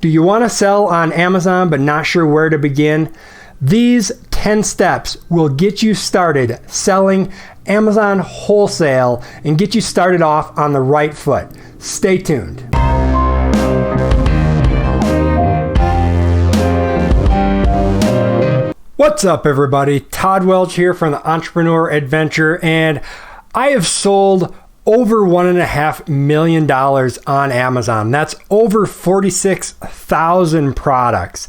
Do you want to sell on Amazon but not sure where to begin? These 10 steps will get you started selling Amazon wholesale and get you started off on the right foot. Stay tuned. What's up, everybody? Todd Welch here from the Entrepreneur Adventure, and I have sold over $1.5 million on Amazon. That's over 46,000 products.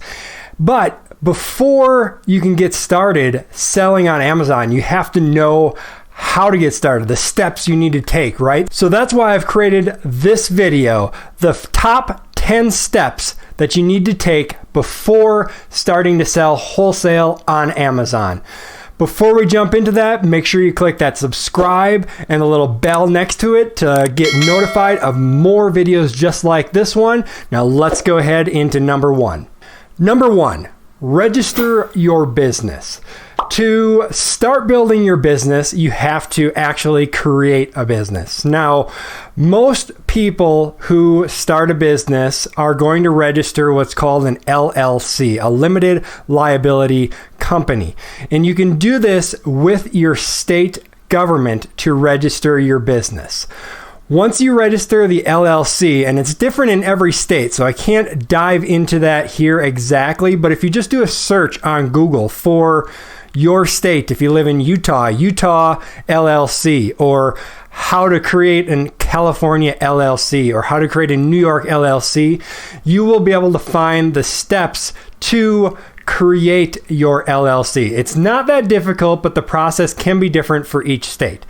But before you can get started selling on Amazon, you have to know how to get started, the steps you need to take, right? So that's why I've created this video, the top 10 steps that you need to take before starting to sell wholesale on Amazon. Before we jump into that, make sure you click that subscribe and the little bell next to it to get notified of more videos just like this one. Now let's go ahead into number one. Number one, register your business. To start building your business, you have to actually create a business. Now, most people who start a business are going to register what's called an LLC, a limited liability company. And you can do this with your state government to register your business. Once you register the LLC, and it's different in every state, so I can't dive into that here exactly, but if you just do a search on Google for your state, if you live in Utah LLC, or how to create a California LLC, or how to create a New York LLC, you will be able to find the steps to create your LLC. It's not that difficult, but the process can be different for each state.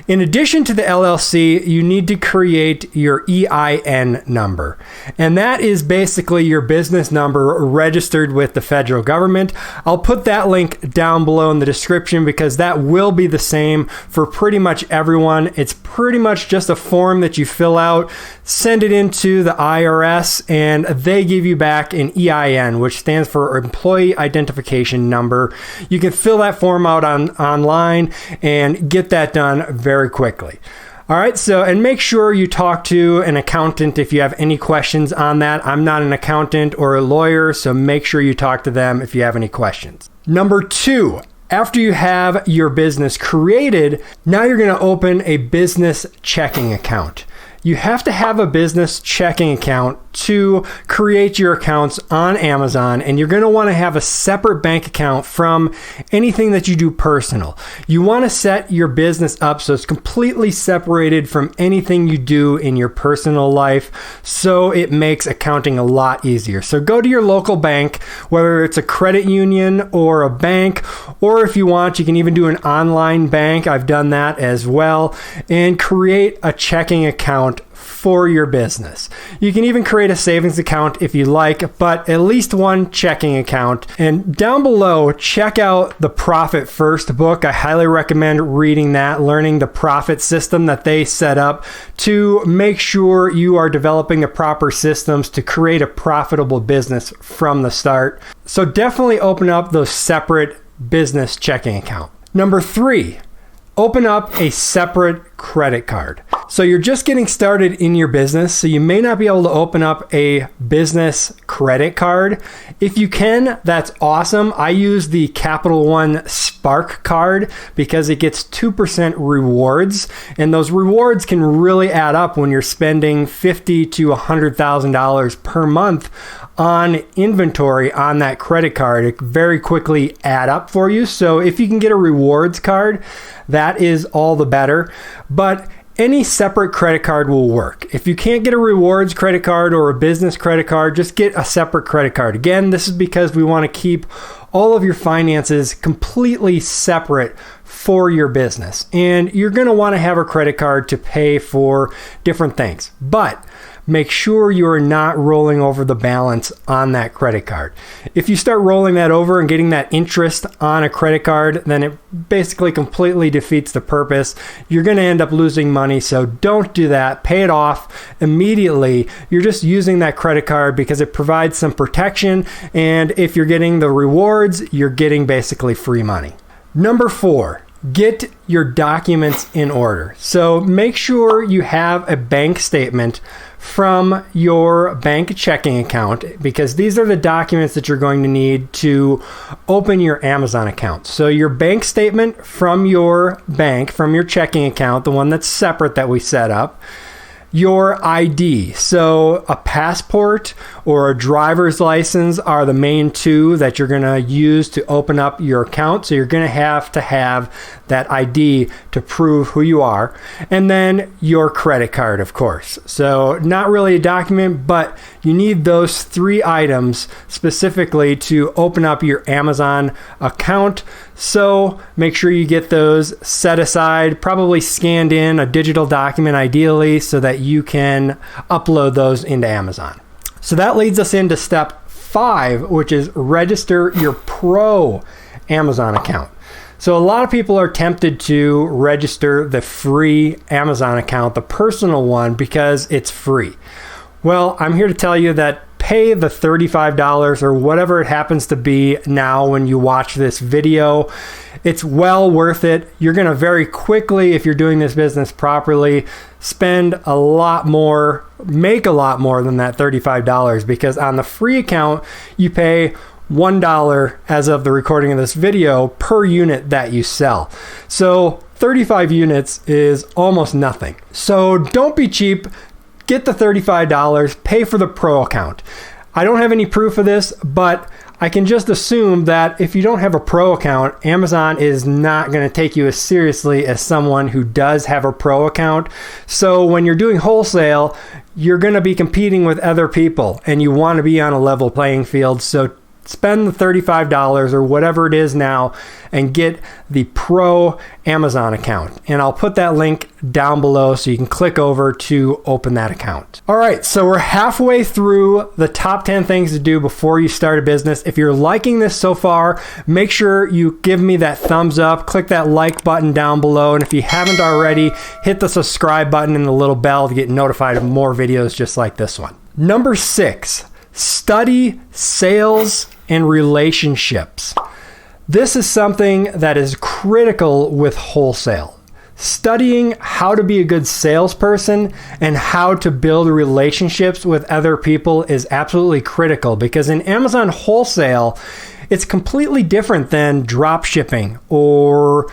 In addition to the LLC, you need to create your EIN number. And that is basically your business number registered with the federal government. I'll put that link down below in the description because that will be the same for pretty much everyone. It's pretty much just a form that you fill out, send it into the IRS, and they give you back an EIN, which stands for Employee Identification Number. You can fill that form out online and get that done very quickly. All right, so, and make sure you talk to an accountant if you have any questions on that. I'm not an accountant or a lawyer, so make sure you talk to them if you have any questions. Number two, after you have your business created, now you're going to open a business checking account. You have to have a business checking account to create your accounts on Amazon, and you're going to want to have a separate bank account from anything that you do personal. You want to set your business up so it's completely separated from anything you do in your personal life, so it makes accounting a lot easier. So go to your local bank, whether it's a credit union or a bank, or if you want, you can even do an online bank. I've done that as well, and create a checking account for your business. You can even create a savings account if you like, but at least one checking account. And down below, check out the Profit First book. I highly recommend reading that, learning the profit system that they set up to make sure you are developing the proper systems to create a profitable business from the start. So definitely open up those separate business checking account. Number three, open up a separate credit card. So you're just getting started in your business, so you may not be able to open up a business credit card. If you can, that's awesome. I use the Capital One Spark card because it gets 2% rewards, and those rewards can really add up when you're spending $50,000 to $100,000 per month on inventory on that credit card. It can very quickly add up for you. So if you can get a rewards card, that is all the better. But any separate credit card will work. If you can't get a rewards credit card or a business credit card, just get a separate credit card. Again, this is because we want to keep all of your finances completely separate for your business. And you're going to want to have a credit card to pay for different things. But make sure you are not rolling over the balance on that credit card. If you start rolling that over and getting that interest on a credit card, then it basically completely defeats the purpose. You're going to end up losing money, so don't do that. Pay it off immediately. You're just using that credit card because it provides some protection, and if you're getting the rewards, you're getting basically free money. Number 4, get your documents in order. So make sure you have a bank statement from your bank checking account, because these are the documents that you're going to need to open your Amazon account. So your bank statement from your bank, from your checking account, the one that's separate that we set up. Your ID. So a passport or a driver's license are the main two that you're going to use to open up your account. So you're going to have that ID to prove who you are. And then your credit card, of course. So not really a document, but you need those 3 items specifically to open up your Amazon account. So make sure you get those set aside, probably scanned in, a digital document ideally, so that you can upload those into Amazon. So that leads us into step 5, which is register your pro Amazon account. So a lot of people are tempted to register the free Amazon account, the personal one, because it's free. Well, I'm here to tell you that pay the $35 or whatever it happens to be now when you watch this video. It's well worth it. You're going to very quickly, if you're doing this business properly, spend a lot more, make a lot more than that $35, because on the free account, you pay $1 as of the recording of this video per unit that you sell. So 35 units is almost nothing. So don't be cheap. Get the $35, pay for the pro account. I don't have any proof of this, but I can just assume that if you don't have a pro account, Amazon is not going to take you as seriously as someone who does have a pro account. So when you're doing wholesale, you're going to be competing with other people and you want to be on a level playing field. So spend the $35 or whatever it is now and get the pro Amazon account. And I'll put that link down below so you can click over to open that account. All right, so we're halfway through the top 10 things to do before you start a business. If you're liking this so far, make sure you give me that thumbs up, click that like button down below. And if you haven't already, hit the subscribe button and the little bell to get notified of more videos just like this one. Number 6, study sales and relationships. This is something that is critical with wholesale. Studying how to be a good salesperson and how to build relationships with other people is absolutely critical, because in Amazon wholesale, it's completely different than drop shipping or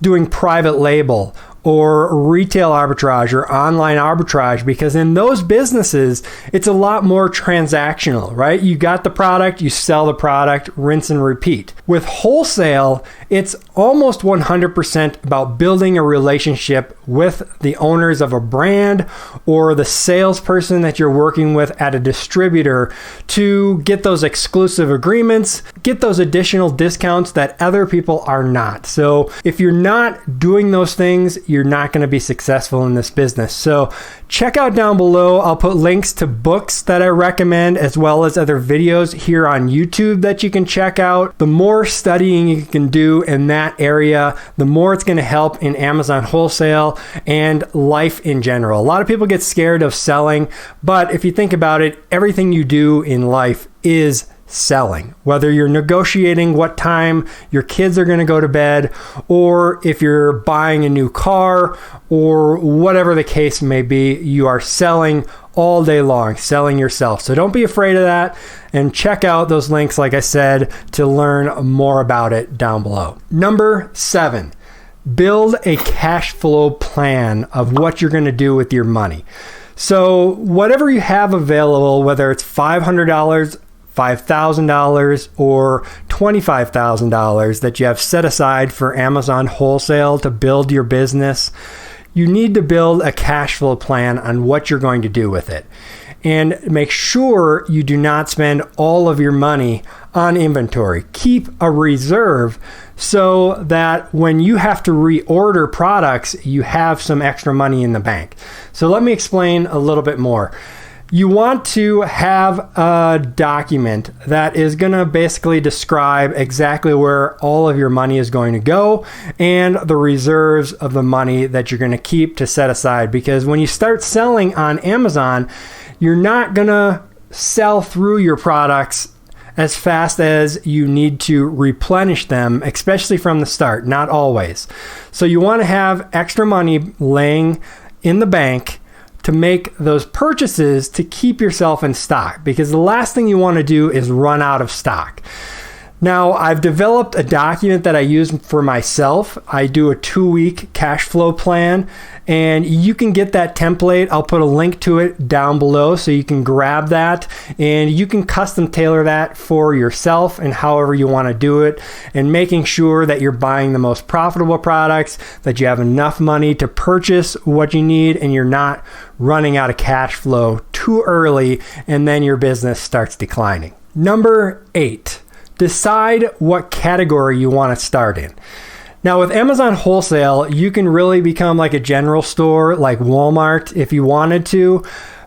doing private label or retail arbitrage or online arbitrage, because in those businesses, it's a lot more transactional, right? You got the product, you sell the product, rinse and repeat. With wholesale, it's almost 100% about building a relationship with the owners of a brand or the salesperson that you're working with at a distributor to get those exclusive agreements, get those additional discounts that other people are not. So if you're not doing those things, you're not going to be successful in this business. So check out down below. I'll put links to books that I recommend, as well as other videos here on YouTube that you can check out. The more studying you can do in that area, the more it's going to help in Amazon wholesale and life in general. A lot of people get scared of selling, but if you think about it, everything you do in life is selling. Whether you're negotiating what time your kids are going to go to bed, or if you're buying a new car, or whatever the case may be, you are selling all day long, selling yourself. So don't be afraid of that, and check out those links, like I said, to learn more about it down below. Number 7, build a cash flow plan of what you're going to do with your money. So whatever you have available, whether it's $500, $5,000 or $25,000 that you have set aside for Amazon wholesale to build your business, you need to build a cash flow plan on what you're going to do with it. And make sure you do not spend all of your money on inventory. Keep a reserve so that when you have to reorder products, you have some extra money in the bank. So let me explain a little bit more. You want to have a document that is going to basically describe exactly where all of your money is going to go and the reserves of the money that you're going to keep to set aside. Because when you start selling on Amazon, you're not going to sell through your products as fast as you need to replenish them, especially from the start, not always. So you want to have extra money laying in the bank to make those purchases to keep yourself in stock, because the last thing you want to do is run out of stock. Now, I've developed a document that I use for myself. I do a 2-week cash flow plan, and you can get that template. I'll put a link to it down below so you can grab that, and you can custom tailor that for yourself and however you want to do it, and making sure that you're buying the most profitable products, that you have enough money to purchase what you need, and you're not running out of cash flow too early, and then your business starts declining. Number 8. Decide what category you want to start in. Now, with Amazon Wholesale, you can really become like a general store like Walmart if you wanted to,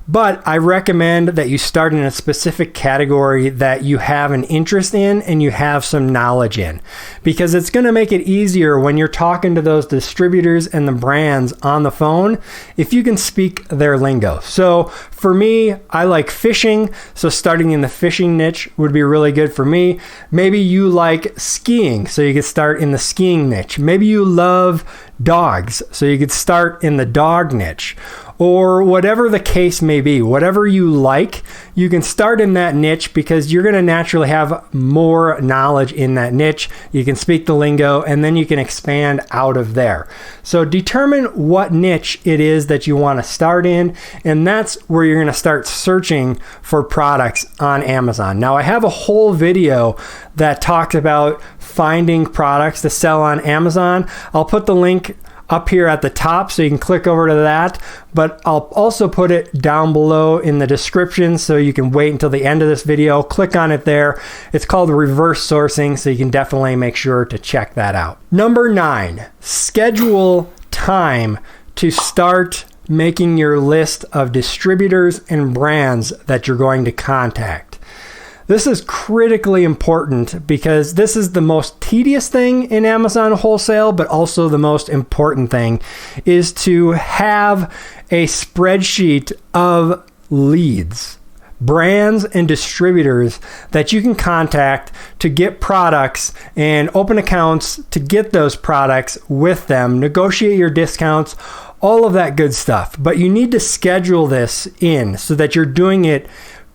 but I recommend that you start in a specific category that you have an interest in and you have some knowledge in, because it's going to make it easier when you're talking to those distributors and the brands on the phone if you can speak their lingo. So for me, I like fishing, so starting in the fishing niche would be really good for me. Maybe you like skiing, so you could start in the skiing niche. Maybe you love dogs, so you could start in the dog niche. Or whatever the case may be, whatever you like, you can start in that niche because you're going to naturally have more knowledge in that niche. You can speak the lingo, and then you can expand out of there. So determine what niche it is that you want to start in, and that's where you're going to start searching for products on Amazon. Now, I have a whole video that talks about finding products to sell on Amazon. I'll put the link up here at the top so you can click over to that, but I'll also put it down below in the description so you can wait until the end of this video, click on it there. It's called reverse sourcing, so you can definitely make sure to check that out. Number 9, schedule time to start making your list of distributors and brands that you're going to contact. This is critically important because this is the most tedious thing in Amazon Wholesale, but also the most important thing is to have a spreadsheet of leads, brands and distributors that you can contact to get products and open accounts to get those products with them, negotiate your discounts, all of that good stuff. But you need to schedule this in so that you're doing it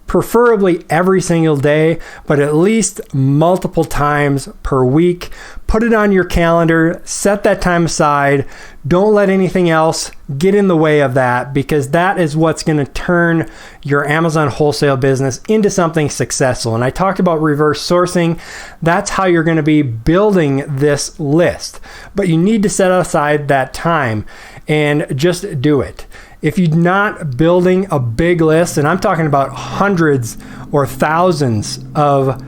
preferably every single day, but at least multiple times per week. Put it on your calendar, set that time aside. Don't let anything else get in the way of that, because that is what's going to turn your Amazon Wholesale business into something successful. And I talked about reverse sourcing. That's how you're going to be building this list. But you need to set aside that time and just do it. If you're not building a big list, and I'm talking about hundreds or thousands of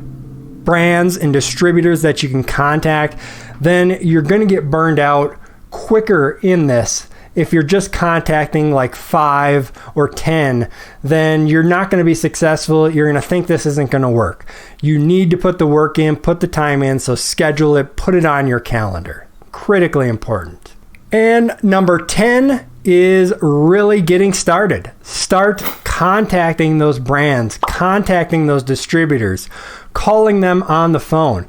brands and distributors that you can contact, then you're going to get burned out quicker in this. If you're just contacting like 5 or 10, then you're not going to be successful. You're going to think this isn't going to work. You need to put the work in, put the time in, so schedule it, put it on your calendar. Critically important. And number 10 is really getting started. Start contacting those brands, contacting those distributors, calling them on the phone.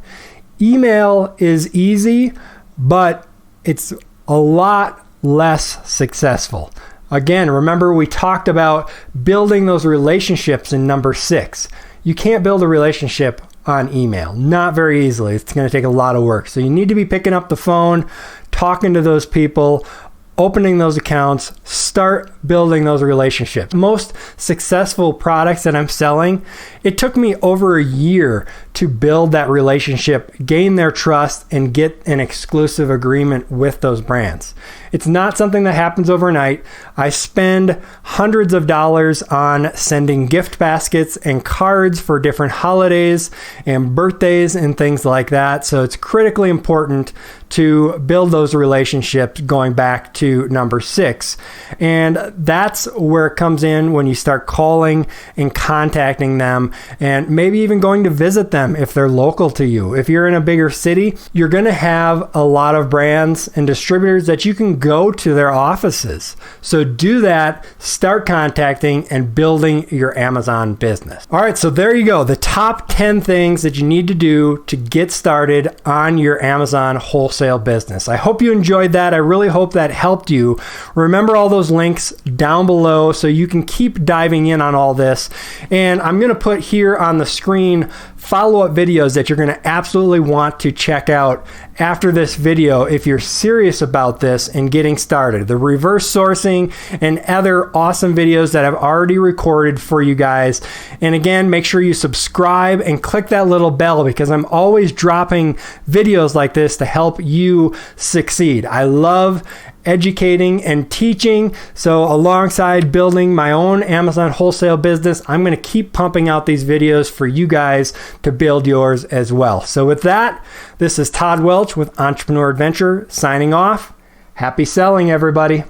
Email is easy, but it's a lot less successful. Again, remember we talked about building those relationships in number 6. You can't build a relationship on email. Not very easily. It's going to take a lot of work. So you need to be picking up the phone, talking to those people, opening those accounts, start building those relationships. Most successful products that I'm selling, it took me over a year to build that relationship, gain their trust, and get an exclusive agreement with those brands. It's not something that happens overnight. I spend hundreds of dollars on sending gift baskets and cards for different holidays and birthdays and things like that. So it's critically important to build those relationships going back to number 6. And that's where it comes in when you start calling and contacting them, and maybe even going to visit them if they're local to you. If you're in a bigger city, you're going to have a lot of brands and distributors that you can go to their offices. So do that, start contacting and building your Amazon business. All right, so there you go. The top 10 things that you need to do to get started on your Amazon wholesale business. I hope you enjoyed that. I really hope that helped you. Remember all those links down below so you can keep diving in on all this. And I'm going to put here on the screen follow-up videos that you're going to absolutely want to check out after this video if you're serious about this and getting started. The reverse sourcing and other awesome videos that I've already recorded for you guys. And again, make sure you subscribe and click that little bell because I'm always dropping videos like this to help you succeed. I love educating and teaching. So alongside building my own Amazon wholesale business, I'm going to keep pumping out these videos for you guys to build yours as well. So with that, this is Todd Welch with Entrepreneur Adventure signing off. Happy selling, everybody.